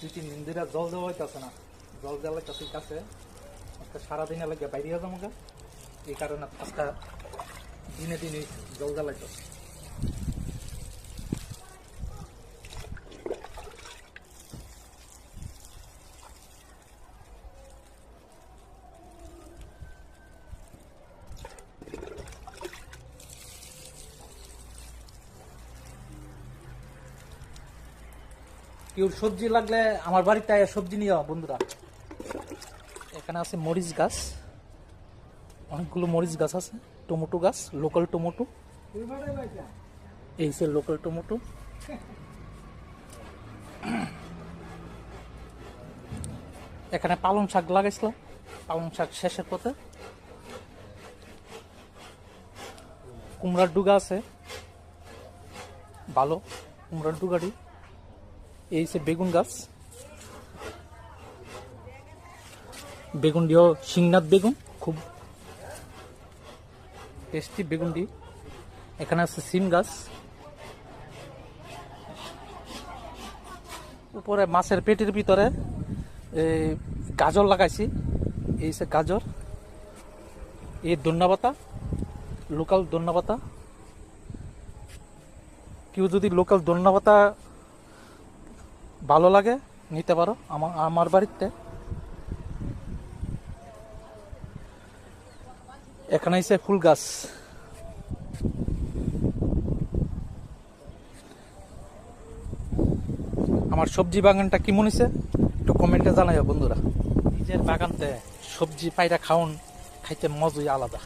2-3 দিন ধরে জল দেওয়া হইতেছে না, জল দেওয়া হইতেছে কাছে। আজকে সারাদিনে লাগে বাইরে যাবো, এই কারণে আজকে দিনে দিনে জল জ্বালাইতেছে। কেউ সবজি লাগলে আমার বাড়িতে সবজি নিয়ে যাওয়া বন্ধুরা। এখানে আছে মরিচ গাছ, অনেকগুলো মরিচ গাছ আছে, টমেটো গাছ, লোকাল টমেটো, এই যে লোকাল টমেটো। এখানে পালং শাক লাগাইছিলাম, পালং শাক শেষের পথে। কুমড়ার ডুগা আছে, ভালো কুমড়ার ডুগাটি। এই যে বেগুন গাছ, বেগুন দিয়েও সিংনাথ বেগুন, খুব টেস্টি বেগুন দি। এখানে আছে সিম গাছ, উপরে মাছের পেটের ভিতরে গাজর লাগাইছি, এই যে গাজর। এই ধন্যবাতা, লোকাল ধন্যবাতা। কেউ যদি লোকাল ধন্যবাতা ভালো লাগে নিতে পারো আমার বাড়িতে। এখানে আছে ফুল গাছ। আমার সবজি বাগানটা কেমন হয়েছে একটু কমেন্টে জানাইও বন্ধুরা। নিজের বাগানতে সবজি পাইরা খাইতে মজাই আলাদা।